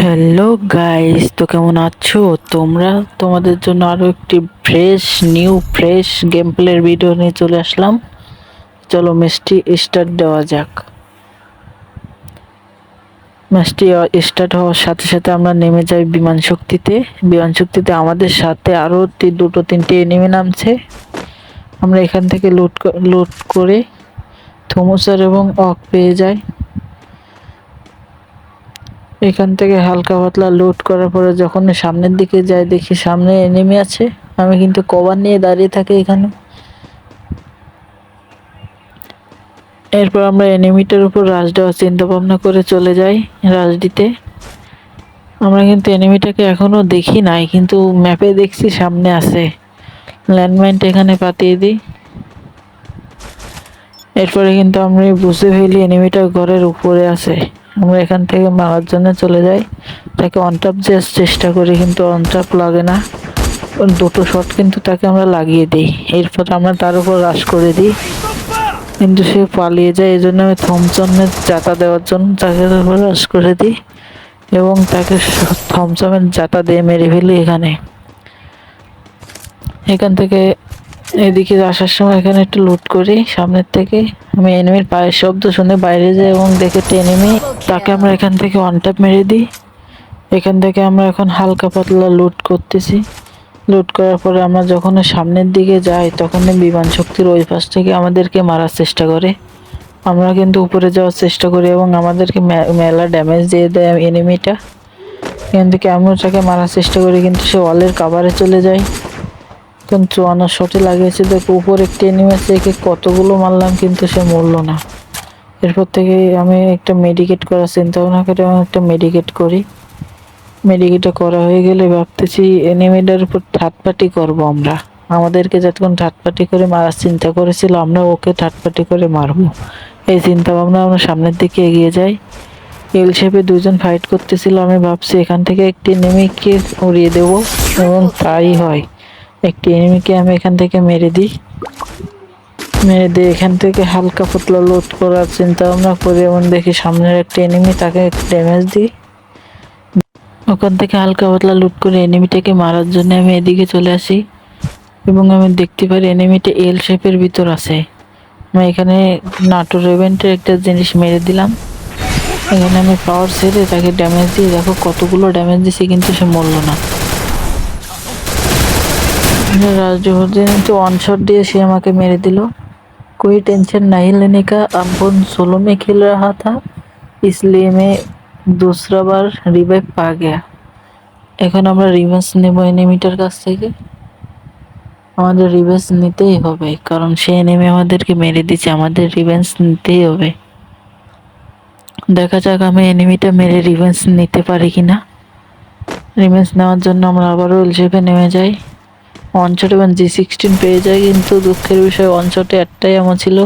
Hello guys, তো কেমন আছো তোমরা? তোমাদের জন্য আরো একটি ফ্রেশ গেম প্লের ভিডিও নিয়ে চলে আসলাম। চলো ম্যাচটি স্টার্ট দেওয়া যাক। ম্যাচটি স্টার্ট হওয়ার সাথে সাথে আমরা নেমে যাই বিমান শক্তিতে আমাদের সাথে আরো দুটো তিনটে এনিমি নামছে। আমরা এখান থেকে লুট করে থমসার এবং অক পেয়ে যাই। এখান থেকে হালকা পাতলা লুট করার পরে যখন সামনের দিকে যাই, দেখি সামনে এনিমি আছে। আমি কিন্তু কভার নিয়ে দাঁড়িয়ে থাকি এখানে। এরপর আমরা এনিমিটার উপর রাশ দেওয়ার চিন্তা ভাবনা করে চলে যাই রাশ দিতে। আমরা কিন্তু এনিমিটাকে এখনো দেখি নাই, কিন্তু ম্যাপে দেখছি সামনে আছে। ল্যান্ডমাইনটা এখানে পাঠিয়ে দিই। এরপরে কিন্তু আমরা বুঝতে ফেলি এনিমিটা ঘরের উপরে আছে। আমরা এখান থেকে মারার জন্য চলে যাই, তাকে অনট্যাপ দেওয়ার চেষ্টা করি, কিন্তু অনট্যাপ লাগে না। দুটো শট কিন্তু তাকে আমরা লাগিয়ে দিই। এরপর আমরা তার উপর রাশ করে দিই, কিন্তু সে পালিয়ে যায়। এই জন্য আমি থমসমের জাতা দেওয়ার জন্য তাকে উপর রাশ করে দিই এবং তাকে থমসমের জাতা দিয়ে মেরে ফেলি। এখান থেকে এদিকে আসার সময় এখানে একটু লুট করি সামনের থেকে। আমি এনিমির পায়ের শব্দ শুনে বাইরে যাই এবং দেখে একটা এনিমি, তাকে আমরা এখান থেকে ওয়ান ট্যাপ মেরে দিই। এখান থেকে আমরা এখন হালকা পাতলা লুট করতেছি। লুট করার পরে আমরা যখন সামনের দিকে যাই, তখন বিমান শক্তির ওই পাশ থেকে আমাদেরকে মারার চেষ্টা করে। আমরা কিন্তু উপরে যাওয়ার চেষ্টা করি এবং আমাদেরকে মেলা ড্যামেজ দিয়ে দেয় এনিমিটা। এখান থেকে আমরা তাকে মারার চেষ্টা করি, কিন্তু সে ওয়ালের কাভারে চলে যায়। তখন 54 শটে লাগিয়েছে। দেখো উপর একটি এনিমি আছে, একে কতগুলো মারলাম কিন্তু সে মরলো না। এরপর থেকে আমি একটা মেডিকেট করার চিন্তা ভাবনা করে এবং একটা মেডিকেট করি। মেডিকেটটা করা হয়ে গেলে ভাবতেছি এনিমিটার উপর থার্ড পার্টি করবো আমরা। আমাদেরকে যতক্ষণ থার্ড পার্টি করে মারার চিন্তা করেছিল, আমরা ওকে থার্ড পার্টি করে মারবো, এই চিন্তা ভাবনা আমরা সামনের দিকে এগিয়ে যাই। এল শেপে দুজন ফাইট করতেছিল। আমি ভাবছি এখান থেকে একটি এনিমিকে উড়িয়ে দেব, এবং তাই হয়। একটি এনিমিকে আমি এখান থেকে মেরে দিয়ে এখান থেকে হালকা পাতলা লোড করার চিন্তা ভাবনা করি এবং দেখি সামনের একটা এনিমি, তাকে ড্যামেজ দিই। ওখান থেকে হালকা পাতলা লুট করে এনিমিটাকে মারার জন্য আমি এদিকে চলে আসি এবং আমি দেখতে পারি এনিমিটা এল শেপের ভিতর আছে। আমি এখানে নাটো রেভেন্টের একটা জিনিস মেরে দিলাম। এখানে আমি পাওয়ার ছেড়ে তাকে ড্যামেজ দিয়ে, দেখো কতগুলো ড্যামেজ দিছি, কিন্তু সে মরলো না। রাজজোহরদিন তো ওয়ান শট দিয়ে সে আমাকে মেরে দিল। कोई टेंशन नहीं लेने का, अपन सोलो में खेल रहा था, इसलिए मैं दूसरा बार रिवाइव पा गया। এখন আমরা রিভেঞ্জ নেব এনিমিটার কাছ থেকে। আমাদের রিভেঞ্জ নিতেই হবে, কারণ সে এনিমি আমাদেরকে মেরে দিচ্ছে, আমাদের রিভেঞ্জ নিতেই হবে। দেখা যাক আমি এনিমিটা মেরে রিভেঞ্জ নিতে পারি কিনা। রিভেঞ্জ নেওয়ার জন্য আমরা আবারও এলশেপে নেমে যাই। ওয়ান শট এবং G16 পেয়ে যাই, কিন্তু দুঃখের বিষয় ওয়ান শটে একটাই এমন ছিল।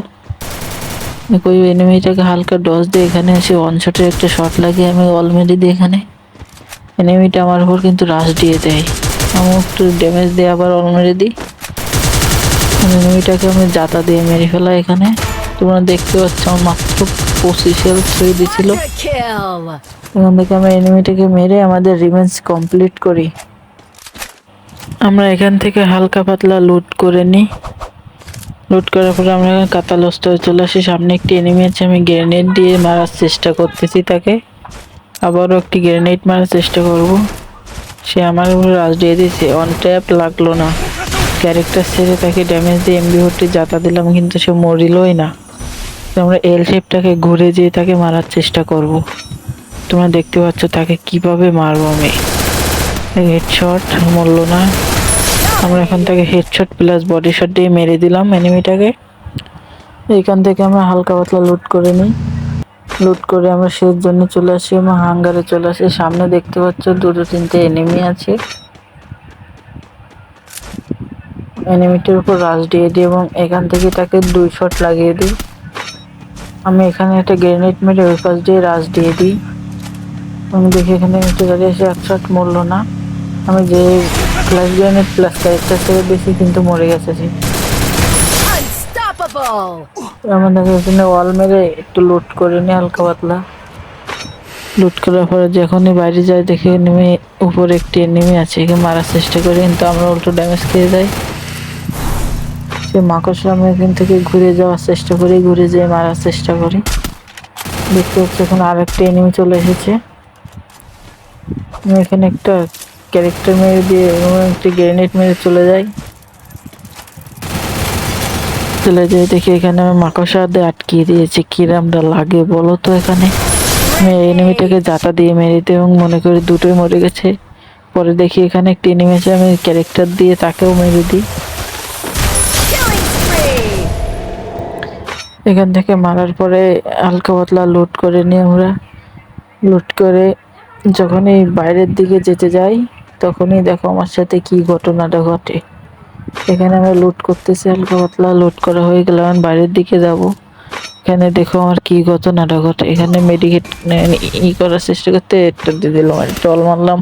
ওই এনিমিটাকে হালকা ডজ দিয়ে এখানে এসে ওয়ান শটের একটা শট লাগিয়ে আমি অলরেডি দিয়ে এখানে এনিমিটা আমার উপর কিন্তু রাশ দিয়ে দেয়। আমি একটু ড্যামেজ দিয়ে আবার অলরেডি দিই। এনিমিটাকে আমি জাতা দিয়ে মেরে ফেলা। এখানে তোমরা দেখতে পাচ্ছ আমার মাত্র 25 হেলথ হয়ে দিয়েছিল। এখান থেকে আমরা এনিমিটাকে মেরে আমাদের রিভেঞ্জ কমপ্লিট করি। আমরা এখান থেকে হালকা পাতলা লুট করে নিই। লুট করার পরে আমরা কাতালস্ত চলে আসি। সামনে একটি এনিমি আছে, আমি গ্রেনেড দিয়ে মারার চেষ্টা করতেছি তাকে। আবারও একটি গ্রেনেড মারার চেষ্টা করব, সে আমার উপরে রাশ দিয়ে দিয়েছে। অন ট্যাপ লাগলো না। ক্যারেক্টার ছেড়ে তাকে ড্যামেজ দিয়ে MP40 জাতা দিলাম, কিন্তু সে মরিলই না। আমরা এল শেপটাকে ঘুরে যেয়ে তাকে মারার চেষ্টা করব। তোমরা দেখতে পাচ্ছ তাকে কিভাবে মারবো আমি। হেডশট, মরলো না। আমরা এখন তাকে হেডশট প্লাস বডি শট দিয়ে মেরে দিলাম এনিমিটাকে। এইখান থেকে আমরা হালকা পাতলা লুট করে নিই। লুট করে আমরা শেষ জন্য চলে আসি এবং হাঙ্গারে চলে আসি। সামনে দেখতে পাচ্ছ দুটো তিনটে এনিমি আছে। এনিমিটির উপর রাশ দিয়ে দিই এবং এখান থেকে তাকে 2 শট লাগিয়ে দিই। আমি এখানে একটা গ্রেনেড মেরে ওই পাশ দিয়ে রাশ দিয়ে দিই। আমি দেখি এখানে একটু দাঁড়িয়ে এসে এক শট মরলো না। আমি যে ফ্ল্যাশ গ্রেনেড প্লাস ক্যারেক্টার ছেড়ে দিয়েছি, কিন্তু মরে গেছে সে। আমাদের এখানে ওয়াল মেরে একটু লুট করে নিই হালকা পাতলা। লুট করার পরে যখনই বাইরে যায় দেখে নেমে উপরে একটি এনিমি আছে, একে মারার চেষ্টা করি কিন্তু আমরা উল্টো ড্যামেজ খেয়ে যাই। সে মাকড়সা আমি এখান থেকে ঘুরে যাওয়ার চেষ্টা করি, ঘুরে যেয়ে মারার চেষ্টা করি। দেখতে হচ্ছে এখন আর একটা এনিমি চলে এসেছে। আমি এখানে একটা ক্যারেক্টার মেরে দিয়ে একটি গ্রেনেড মেরে চলে যাই। দেখি এখানে আমি মাকড়সা দিয়ে আটকিয়ে দিয়েছি। কিরামটা লাগে বলো তো। এখানে আমি এনিমিটাকে জাতা দিয়ে মেরে দিই এবং মনে করি দুটোই মরে গেছে। পরে দেখি এখানে একটি এনিমি আছে, আমি ক্যারেক্টার দিয়ে তাকেও মেরে দিই। এখান থেকে মারার পরে হালকা পাতলা লুট করে নিই আমরা। লুট করে যখনই বাইরের দিকে যেতে যাই তখনই দেখো আমার সাথে কি ঘটনাটা ঘটে। এখানে আমরা লুট করতেছি, হালকা পাতলা লুট করা হয়ে গেল, আমি বাইরের দিকে যাব। এখানে দেখো আমার কি ঘটনাটা ঘটে। এখানে মেডিকেট করার চেষ্টা করতে একটা দিয়ে দিলাম, টল মারলাম।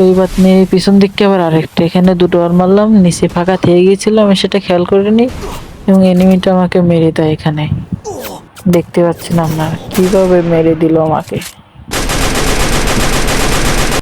ওই বাত নিয়ে পিছন দিককে আবার আরেকটা, এখানে দুটো আর মারলাম। নিচে ফাঁকা থেকে গিয়েছিলাম, আমি সেটা খেয়াল করিনি এবং এনিমিটা আমাকে মেরে দেয়। এখানে দেখতে পাচ্ছেন আপনারা কিভাবে মেরে দিল আমাকে।